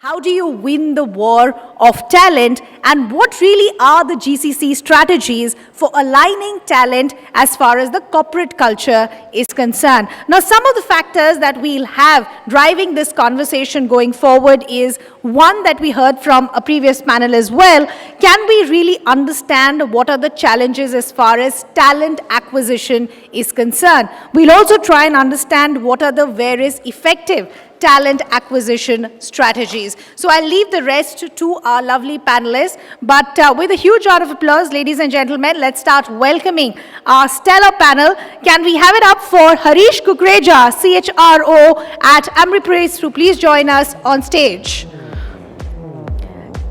How do you win the war of talent, and what really are the GCC strategies for aligning talent as far as the corporate culture is concerned? Now, some of the factors that we'll have driving this conversation going forward is one that we heard from a previous panel as well. Can we really understand what are the challenges as far as talent acquisition is concerned? We'll also try and understand what are the various effective talent acquisition strategies. So I'll leave the rest to our lovely panelists, but with a huge round of applause, ladies and gentlemen, let's start welcoming our stellar panel. Can we have it up for Harish Kukreja, CHRO at Ameriprise, to please join us on stage?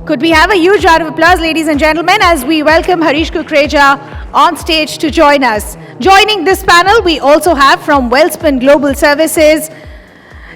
Could we have a huge round of applause, ladies and gentlemen, as we welcome Harish Kukreja on stage to join us. Joining this panel, we also have from Welspun Global Services,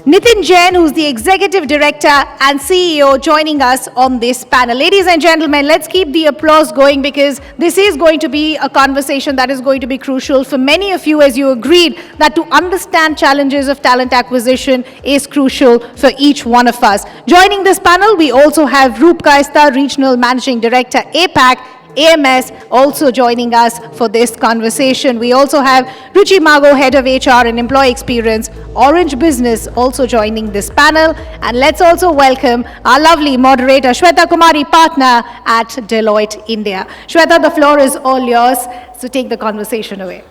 Nitin Jain, who's the Executive Director and CEO, joining us on this panel. Ladies and gentlemen, let's keep the applause going because this is going to be a conversation that is going to be crucial for many of you, as you agreed that to understand challenges of talent acquisition is crucial for each one of us. Joining this panel, we also have Roop, Kaistha, Regional Managing Director, APAC, AMS, also joining us for this conversation. We also have Ruchi, Mago, Head of HR and Employee Experience, Orange Business, also joining this panel. And let's also welcome our lovely moderator, Shweta Kumari, partner at Deloitte, India. Shweta, the floor is all yours, so take the conversation away.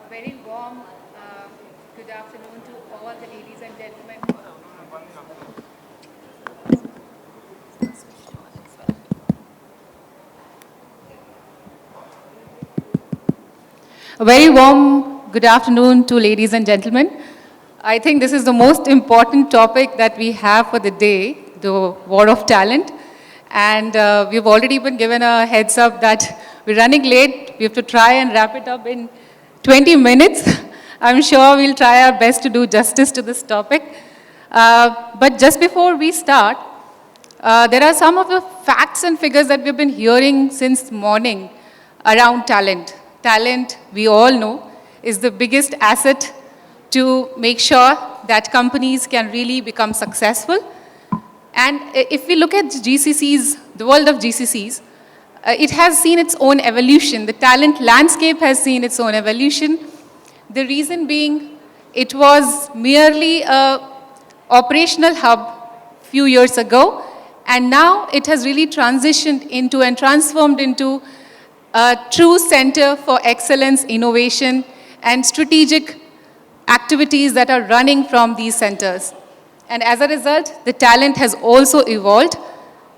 Very warm good afternoon to all the ladies and gentlemen. A very warm good afternoon to ladies and gentlemen. I think this is the most important topic that we have for the day, the war of talent. And we've already been given a heads up that we're running late. We have to try and wrap it up in 20 minutes. I'm sure we'll try our best to do justice to this topic. But just before we start, there are some of the facts and figures that we've been hearing since morning around talent. Talent, we all know, is the biggest asset to make sure that companies can really become successful. And if we look at GCCs, the world of GCCs, it has seen its own evolution. The talent landscape has seen its own evolution. The reason being, it was merely an operational hub a few years ago, and now it has really transitioned into and transformed into a true center for excellence, innovation, and strategic activities that are running from these centers. And as a result, the talent has also evolved.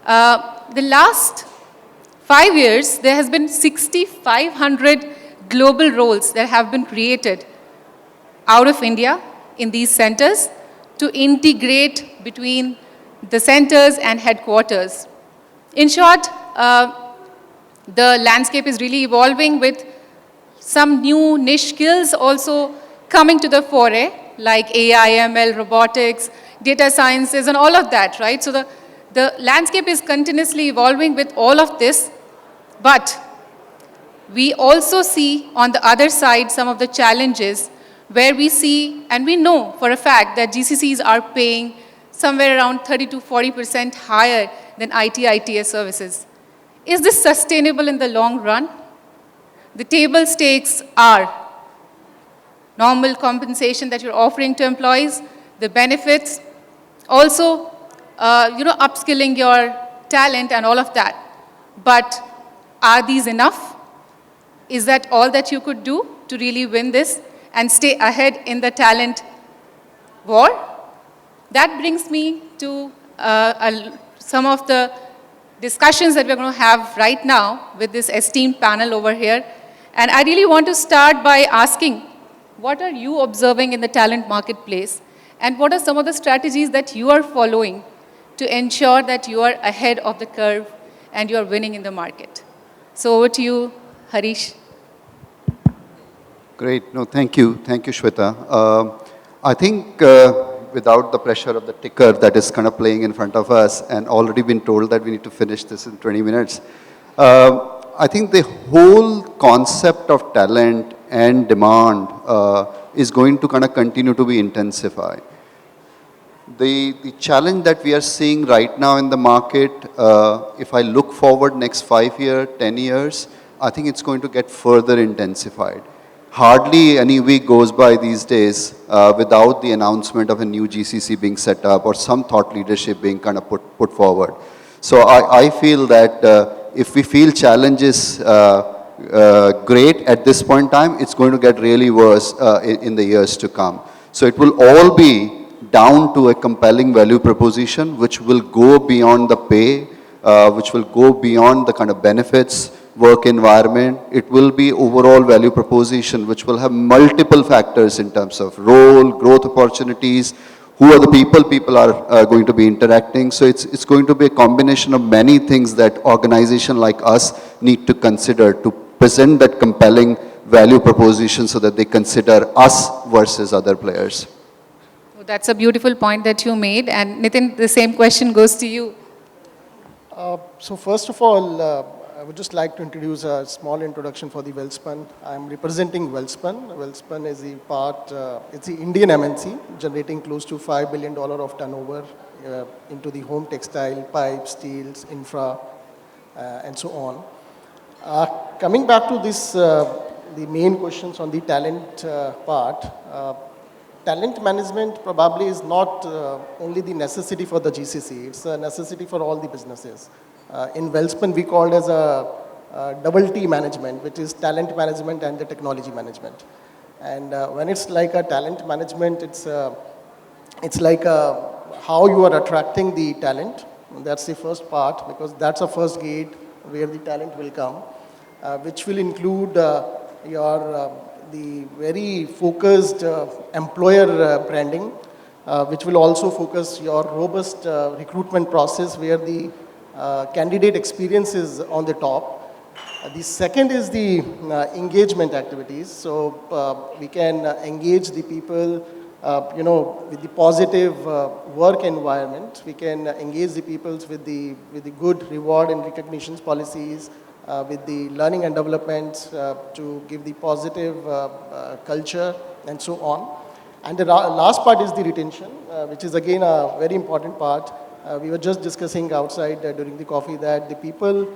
The last 5 years, there has been 6,500 global roles that have been created out of India in these centers to integrate between the centers and headquarters. In short, the landscape is really evolving with some new niche skills also coming to the fore, like AI, ML, robotics, data sciences, and all of that, right? So the landscape is continuously evolving with all of this. But we also see on the other side some of the challenges where we see, and we know for a fact that GCCs are paying somewhere around 30 to 40% higher than ITS services. Is this sustainable in the long run? The table stakes are normal compensation that you're offering to employees, the benefits, also upskilling your talent and all of that. But are these enough? Is that all that you could do to really win this and stay ahead in the talent war? That brings me to some of the discussions that we're going to have right now with this esteemed panel over here. And I really want to start by asking, what are you observing in the talent marketplace? And what are some of the strategies that you are following to ensure that you are ahead of the curve and you are winning in the market? So over to you, Harish. Great. No, thank you. Thank you, Shweta. I think without the pressure of the ticker that is kind of playing in front of us and already been told that we need to finish this in 20 minutes. I think the whole concept of talent and demand is going to kind of continue to be intensified. The challenge that we are seeing right now in the market, if I look forward next 5 years, 10 years, I think it's going to get further intensified. Hardly any week goes by these days without the announcement of a new GCC being set up or some thought leadership being kind of put forward. So I feel that if we feel challenges great at this point in time, it's going to get really worse in the years to come. So it will all be down to a compelling value proposition which will go beyond the pay, which will go beyond the kind of benefits, work environment. It will be overall value proposition which will have multiple factors in terms of role, growth opportunities, who are the people are going to be interacting. So it's going to be a combination of many things that organization like us need to consider to present that compelling value proposition so that they consider us versus other players. That's a beautiful point that you made. And Nitin, the same question goes to you. So first of all, I would just like to introduce a small introduction for the Welspun. I'm representing Welspun. Welspun is the part, it's the Indian MNC, generating close to $5 billion of turnover into the home textile, pipes, steels, infra, and so on. Coming back to this, the main questions on the talent part, talent management probably is not only the necessity for the GCC, it's a necessity for all the businesses. In Welspun, we call it as a double T management, which is talent management and the technology management. And when it's like a talent management, it's like how you are attracting the talent. That's the first part, because that's the first gate where the talent will come, which will include the very focused employer branding, which will also focus your robust recruitment process where the candidate experience is on the top. The second is the engagement activities. So we can engage the people, with the positive work environment. We can engage the people with the good reward and recognitions policies, with the learning and development to give the positive culture and so on. And the last part is the retention, which is again a very important part. We were just discussing outside during the coffee that the people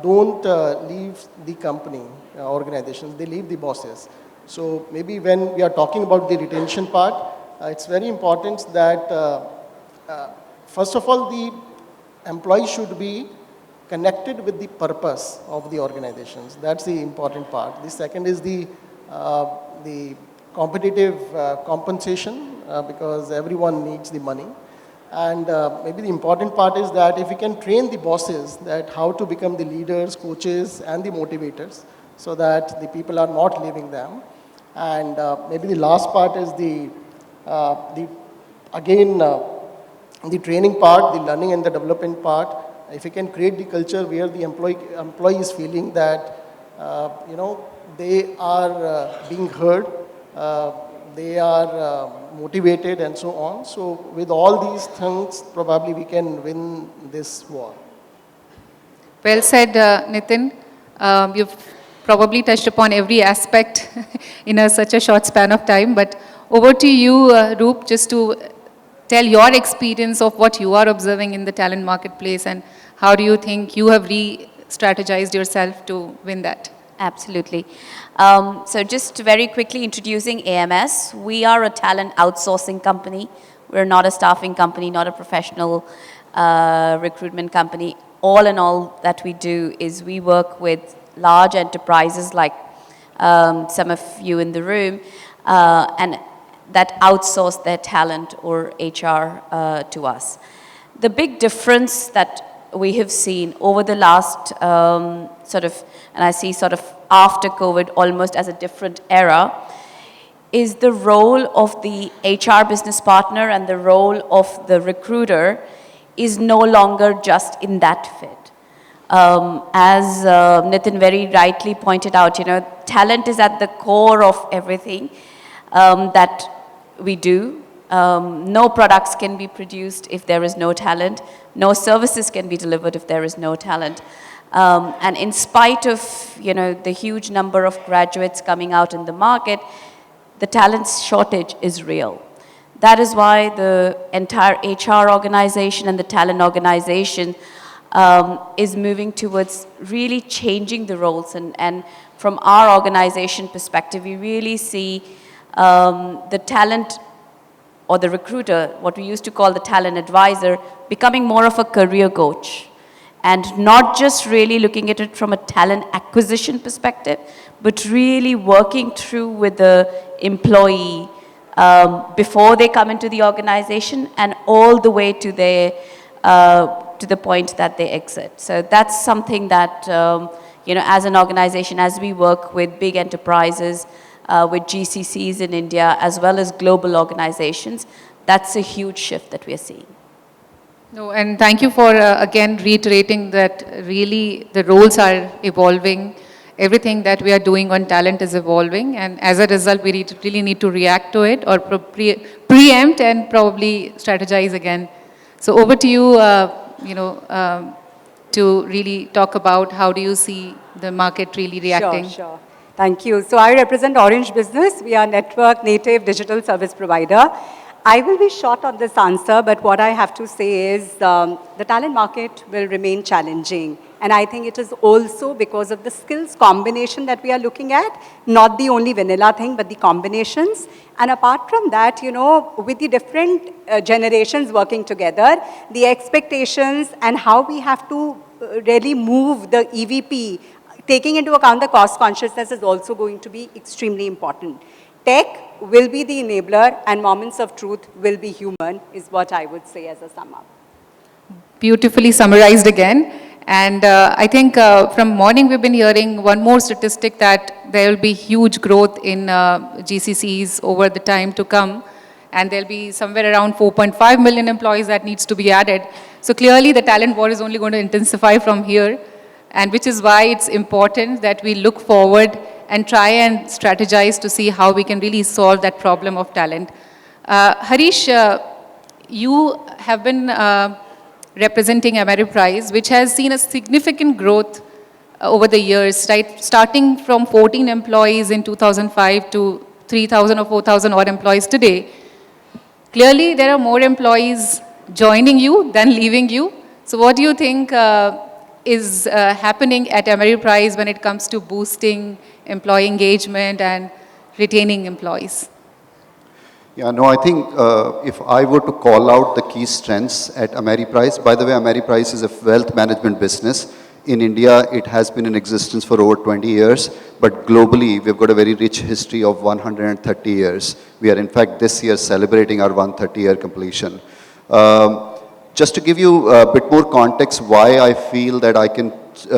don't leave the company, organizations, they leave the bosses. So maybe when we are talking about the retention part, it's very important that first of all, the employee should be connected with the purpose of the organizations. That's the important part. The second is the competitive compensation, because everyone needs the money. And maybe the important part is that if we can train the bosses that how to become the leaders, coaches, and the motivators, so that the people are not leaving them. And maybe the last part is the training part, the learning and the development part. If we can create the culture where the employee is feeling that, they are being heard, they are motivated and so on. So with all these things, probably we can win this war. Well said, Nitin. You've probably touched upon every aspect in such a short span of time. But over to you, Roop, just to tell your experience of what you are observing in the talent marketplace and how do you think you have re-strategized yourself to win that? Absolutely. So just very quickly introducing AMS. We are a talent outsourcing company. We're not a staffing company, not a professional recruitment company. All in all that we do is we work with large enterprises like some of you in the room and that outsource their talent or HR to us. The big difference that we have seen over the last and I see after COVID almost as a different era, is the role of the HR business partner and the role of the recruiter is no longer just in that fit. As Nitin very rightly pointed out, talent is at the core of everything that we do. No products can be produced if there is no talent. No services can be delivered if there is no talent. And in spite of, the huge number of graduates coming out in the market, the talent shortage is real. That is why the entire HR organization and the talent organization is moving towards really changing the roles. And from our organization perspective, we really see the talent or the recruiter, what we used to call the talent advisor, becoming more of a career coach. And not just really looking at it from a talent acquisition perspective, but really working through with the employee before they come into the organization and all the way to to the point that they exit. So that's something that, as an organization, as we work with big enterprises, with GCCs in India, as well as global organizations, that's a huge shift that we are seeing. No, and thank you for, again, reiterating that really the roles are evolving. Everything that we are doing on talent is evolving, and as a result, we really need to react to it or preempt and probably strategize again. So over to you, to really talk about how do you see the market really reacting? Sure. Thank you. So I represent Orange Business. We are network native digital service provider. I will be short on this answer, but what I have to say is the talent market will remain challenging. And I think it is also because of the skills combination that we are looking at, not the only vanilla thing, but the combinations. And apart from that, with the different generations working together, the expectations and how we have to really move the EVP, taking into account the cost consciousness, is also going to be extremely important. Tech will be the enabler and moments of truth will be human, is what I would say as a sum up. Beautifully summarized again. And I think from morning we've been hearing one more statistic that there will be huge growth in GCCs over the time to come. And there'll be somewhere around 4.5 million employees that needs to be added. So clearly the talent war is only going to intensify from here. And which is why it's important that we look forward and try and strategize to see how we can really solve that problem of talent. Harish, you have been representing Ameriprise, which has seen a significant growth over the years, right? Starting from 14 employees in 2005 to 3,000 or 4,000 odd employees today. Clearly, there are more employees joining you than leaving you. So what do you think is happening at Ameriprise when it comes to boosting employee engagement and retaining employees? Yeah, no, I think if I were to call out the key strengths at Ameriprise, by the way, Ameriprise is a wealth management business. In India, it has been in existence for over 20 years, but globally, we've got a very rich history of 130 years. We are, in fact, this year celebrating our 130-year completion. Just to give you a bit more context why I feel that I can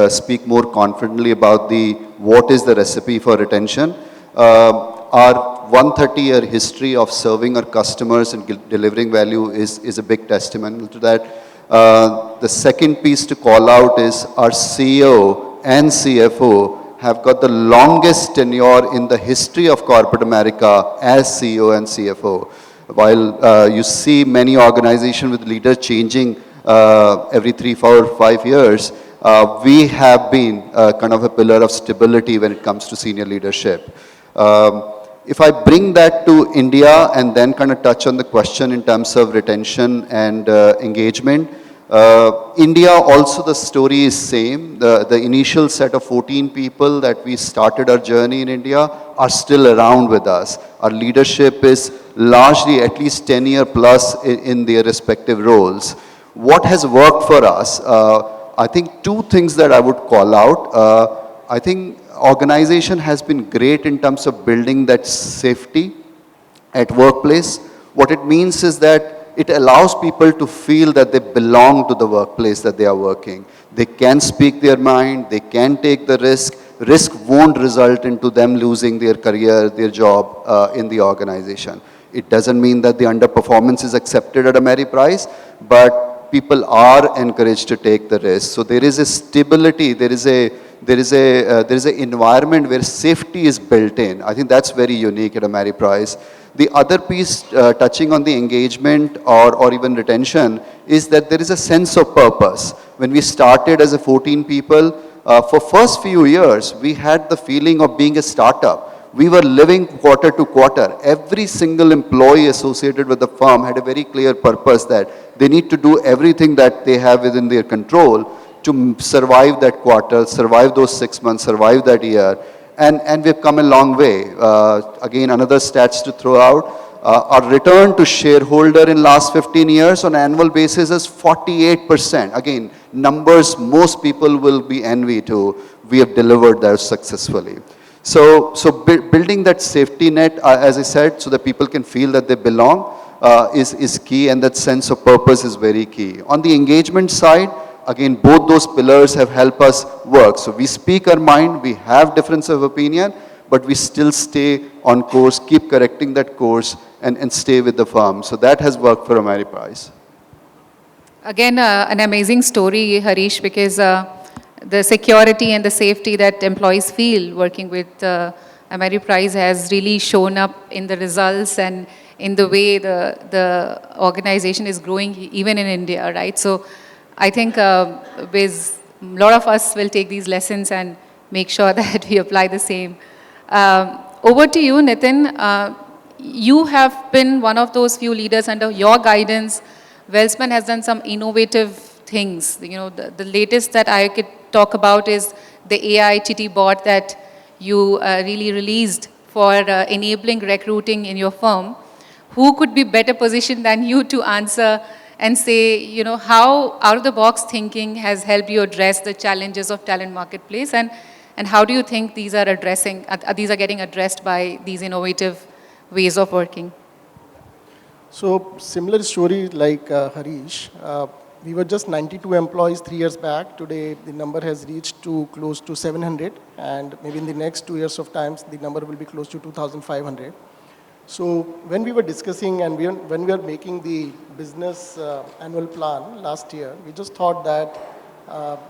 speak more confidently about what is the recipe for retention. Our 130-year history of serving our customers and delivering value is a big testimony to that. The second piece to call out is our CEO and CFO have got the longest tenure in the history of corporate America as CEO and CFO. While you see many organizations with leaders changing every 3, 4, 5 years, we have been kind of a pillar of stability when it comes to senior leadership. If I bring that to India and then kind of touch on the question in terms of retention and engagement, India also the story is same. The initial set of 14 people that we started our journey in India are still around with us. Our leadership is largely at least 10 year plus in their respective roles. What has worked for us? I think two things that I would call out. I think organization has been great in terms of building that safety at workplace. What it means is that it allows people to feel that they belong to the workplace that they are working. They can speak their mind, they can take the risk. Risk won't result into them losing their career, their job in the organization. It doesn't mean that the underperformance is accepted at Ameriprise, but people are encouraged to take the risk. So there is a stability, there is a there is a environment where safety is built in. I think that's very unique at Ameriprise. The other piece touching on the engagement or even retention is that there is a sense of purpose. When we started as a 14 people, for first few years, we had the feeling of being a startup. We were living quarter to quarter. Every single employee associated with the firm had a very clear purpose that they need to do everything that they have within their control to survive that quarter, survive those 6 months, survive that year. And we've come a long way. Again, another stats to throw out. Our return to shareholder in last 15 years on an annual basis is 48%. Again, numbers most people will be envy to. We have delivered that successfully. So building that safety net, as I said, so that people can feel that they belong is key, and that sense of purpose is very key. On the engagement side, again, both those pillars have helped us work. So we speak our mind, we have difference of opinion, but we still stay on course, keep correcting that course, and stay with the firm. So that has worked for Ameriprise. Again, an amazing story, Harish, because the security and the safety that employees feel working with Ameriprise has really shown up in the results and in the way the organization is growing, even in India, right? So I think with a lot of us will take these lessons and make sure that we apply the same. Over to you, Nitin. You have been one of those few leaders under your guidance. Welspun has done some innovative things. You know, the latest that I could talk about is the AI chitty bot that you really released for enabling recruiting in your firm. Who could be better positioned than you to answer and say, you know, how out-of-the-box thinking has helped you address the challenges of talent marketplace, and how do you think these are getting addressed by these innovative ways of working? So similar story like Harish. We were just 92 employees 3 years back. Today, the number has reached to close to 700, and maybe in the next 2 years of time, the number will be close to 2,500. So when we were discussing and when we were making the business annual plan last year, we just thought that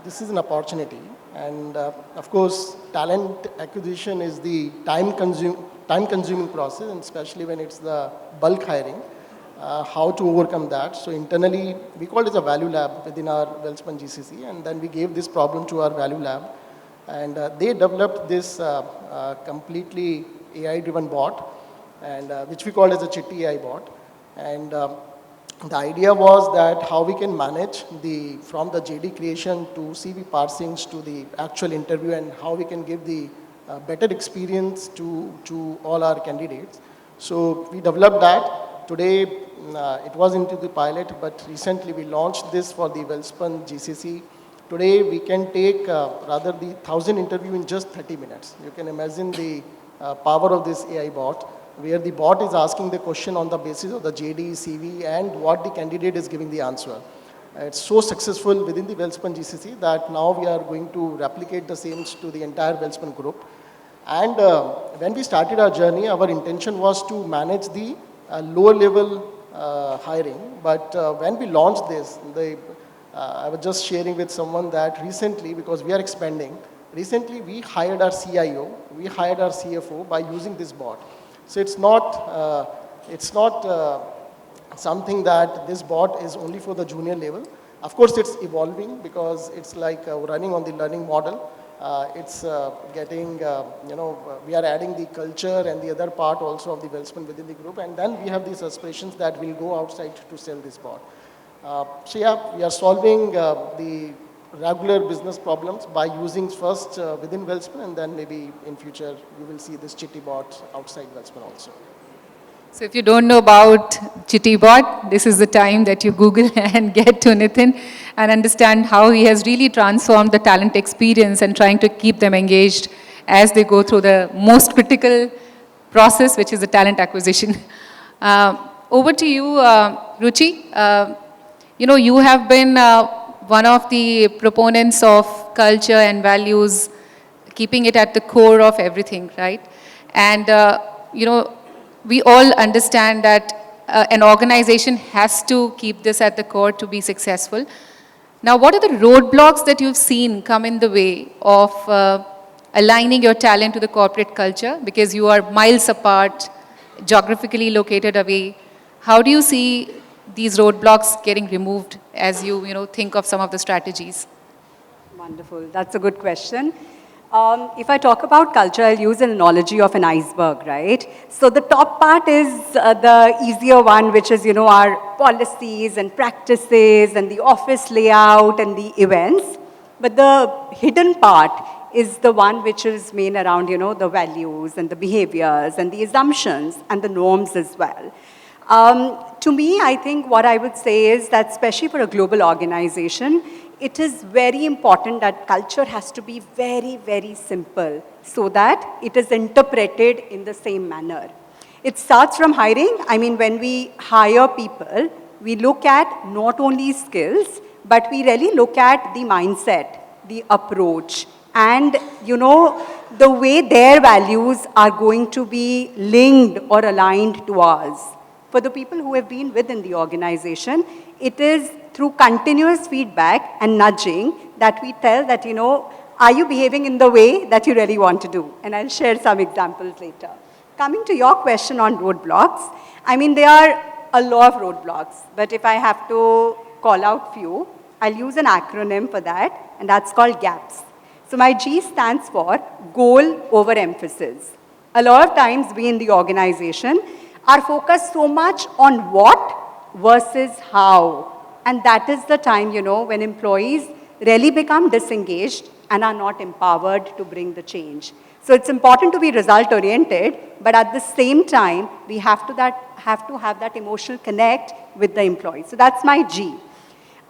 this is an opportunity. And of course, talent acquisition is the time-consuming process, and especially when it's the bulk hiring. How to overcome that. So internally, we called it a value lab within our Welspun GCC, and then we gave this problem to our value lab. And they developed this completely AI-driven bot, and which we called as a Chitty AI bot. And the idea was that how we can manage from the JD creation to CV parsings to the actual interview, and how we can give the better experience to all our candidates. So we developed that. Today, it was into the pilot, but recently we launched this for the Welspun GCC. Today, we can take rather the 1,000 interview in just 30 minutes. You can imagine the power of this AI bot, where the bot is asking the question on the basis of the JD, CV, and what the candidate is giving the answer. It's so successful within the Welspun GCC that now we are going to replicate the same to the entire Welspun group. And when we started our journey, our intention was to manage the lower level hiring, but when we launched this, I was just sharing with someone that recently, because we are expanding, recently we hired our CIO, we hired our CFO by using this bot. So it's not something that this bot is only for the junior level. Of course, it's evolving because it's like running on the learning model. It's getting, we are adding the culture and the other part also of the Welspun within the group, and then we have these aspirations that we'll go outside to sell this bot. So yeah, we are solving the regular business problems by using first within Welspun, and then maybe in future you will see this Chitty bot outside Welspun also. So if you don't know about Chitty bot, this is the time that you Google and get to Nitin and understand how he has really transformed the talent experience and trying to keep them engaged as they go through the most critical process, which is the talent acquisition. Over to you, Ruchi. You have been one of the proponents of culture and values, keeping it at the core of everything, right? And, we all understand that an organization has to keep this at the core to be successful. Now, what are the roadblocks that you've seen come in the way of aligning your talent to the corporate culture? Because you are miles apart, geographically located away. How do you see these roadblocks getting removed as you think of some of the strategies? Wonderful. That's a good question. If I talk about culture, I'll use an analogy of an iceberg, right? So the top part is the easier one, which is, our policies and practices and the office layout and the events. But the hidden part is the one which is main around, the values and the behaviors and the assumptions and the norms as well. To me, I think what I would say is that especially for a global organization, it is very important that culture has to be very, very simple so that it is interpreted in the same manner. It starts from hiring. I mean, when we hire people, we look at not only skills, but we really look at the mindset, the approach, and, the way their values are going to be linked or aligned to ours. For the people who have been within the organization, it is through continuous feedback and nudging that we tell that, are you behaving in the way that you really want to do? And I'll share some examples later. Coming to your question on roadblocks, I mean, there are a lot of roadblocks, but if I have to call out few, I'll use an acronym for that, and that's called GAPS. So my G stands for goal over emphasis. A lot of times we in the organization are focused so much on what versus how. And that is the time, when employees really become disengaged and are not empowered to bring the change. So it's important to be result-oriented, but at the same time, we have to have that emotional connect with the employee. So that's my G.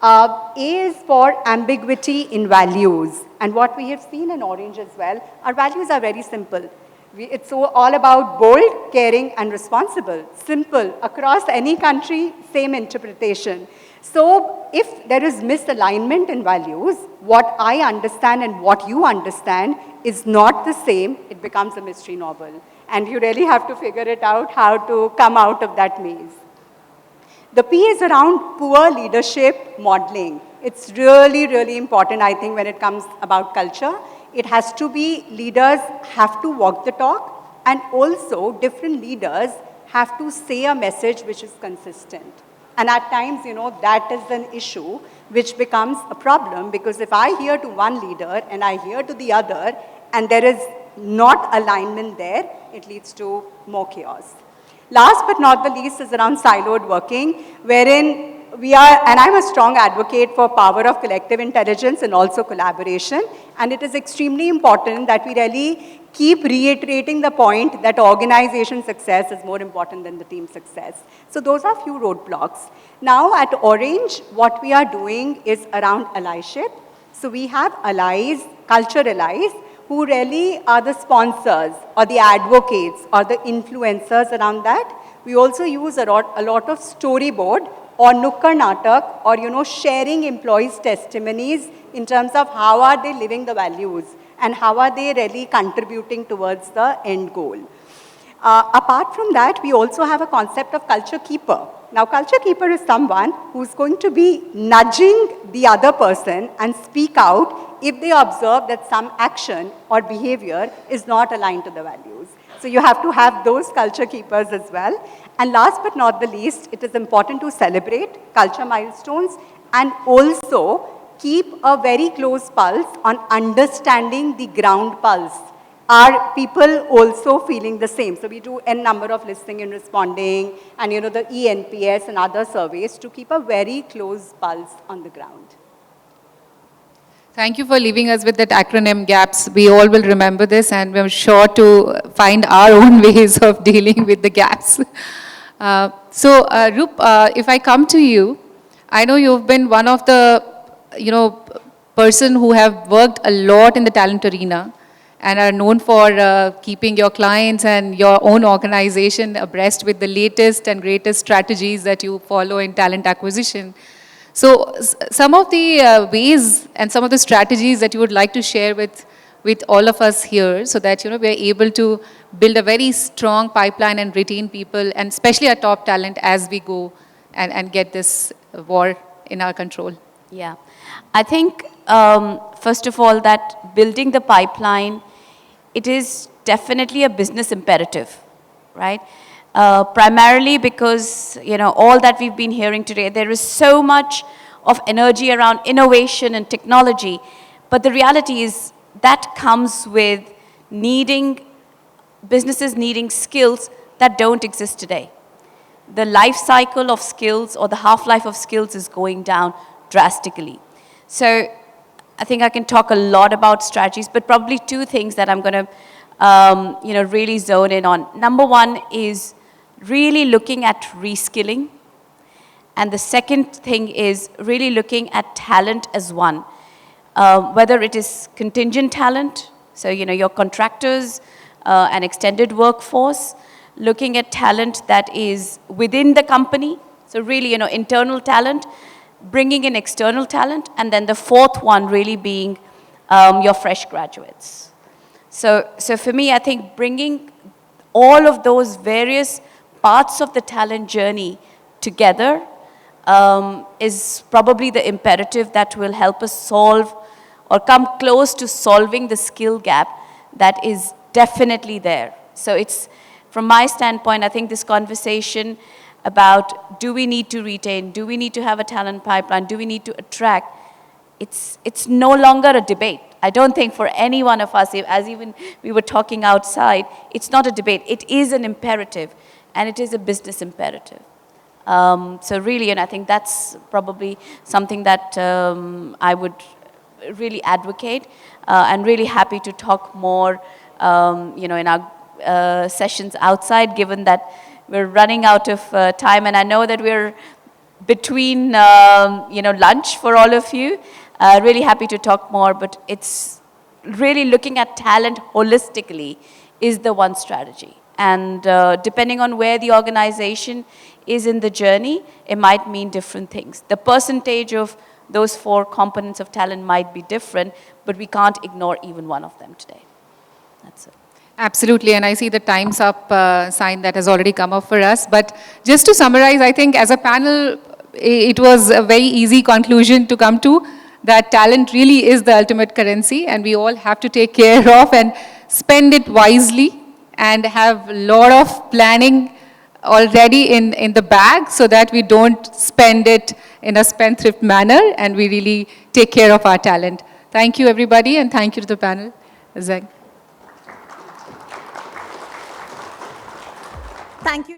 A is for ambiguity in values. And what we have seen in Orange as well, our values are very simple. It's all about bold, caring, and responsible. Simple. Across any country, same interpretation. So if there is misalignment in values, what I understand and what you understand is not the same, it becomes a mystery novel. And you really have to figure it out how to come out of that maze. The P is around poor leadership modeling. It's really, really important, I think, when it comes about culture. It has to be, leaders have to walk the talk, and also different leaders have to say a message which is consistent. And at times, that is an issue which becomes a problem, because if I hear to one leader and I hear to the other, and there is not alignment there, it leads to more chaos. Last but not the least is around siloed working, wherein we are, and I'm a strong advocate for power of collective intelligence and also collaboration. And it is extremely important that we really keep reiterating the point that organization success is more important than the team success. So those are few roadblocks. Now at Orange, what we are doing is around allyship. So we have allies, culture allies, who really are the sponsors or the advocates or the influencers around that. We also use a lot of storyboard or nukkar natak, or sharing employees' testimonies in terms of how are they living the values and how are they really contributing towards the end goal. Apart from that, we also have a concept of culture keeper. Now, culture keeper is someone who's going to be nudging the other person and speak out if they observe that some action or behavior is not aligned to the values. So you have to have those culture keepers as well. And last but not the least, it is important to celebrate culture milestones and also keep a very close pulse on understanding the ground pulse. Are people also feeling the same? So we do n number of listening and responding, and the ENPS and other surveys to keep a very close pulse on the ground. Thank you for leaving us with that acronym GAPS. We all will remember this, and we're sure to find our own ways of dealing with the gaps. Roop, if I come to you, I know you've been one of the, person who have worked a lot in the talent arena and are known for keeping your clients and your own organization abreast with the latest and greatest strategies that you follow in talent acquisition. So some of the ways and some of the strategies that you would like to share with all of us here, so that we are able to build a very strong pipeline and retain people, and especially our top talent as we go and get this war in our control. Yeah. I think, first of all, that building the pipeline, it is definitely a business imperative, right? Primarily because, all that we've been hearing today, there is so much of energy around innovation and technology, but the reality is that comes with businesses needing skills that don't exist today. The life cycle of skills or the half-life of skills is going down drastically. So I think I can talk a lot about strategies, but probably two things that I'm going to really zone in on. Number one is really looking at reskilling. And the second thing is really looking at talent as one. Whether it is contingent talent, so your contractors, an extended workforce, looking at talent that is within the company, so really internal talent, bringing in external talent, and then the fourth one really being your fresh graduates. So for me, I think bringing all of those various parts of the talent journey together is probably the imperative that will help us solve or come close to solving the skill gap that is definitely there. So it's, from my standpoint, I think this conversation about do we need to retain, do we need to have a talent pipeline, do we need to attract, it's no longer a debate. I don't think for any one of us, as even we were talking outside, it's not a debate. It is an imperative, and it is a business imperative. So really, and I think that's probably something that I would really advocate, and really happy to talk more, in our sessions outside, given that we're running out of time, and I know that we're between, lunch for all of you. Really happy to talk more, but it's really looking at talent holistically is the one strategy. And depending on where the organization is in the journey, it might mean different things. The percentage of those 4 components of talent might be different, but we can't ignore even one of them today. That's it. Absolutely, and I see the time's up sign that has already come up for us. But just to summarize, I think as a panel, it was a very easy conclusion to come to, that talent really is the ultimate currency, and we all have to take care of and spend it wisely and have a lot of planning already in the bag so that we don't spend it in a spendthrift manner and we really take care of our talent. Thank you, everybody, and thank you to the panel. Zain. Thank you.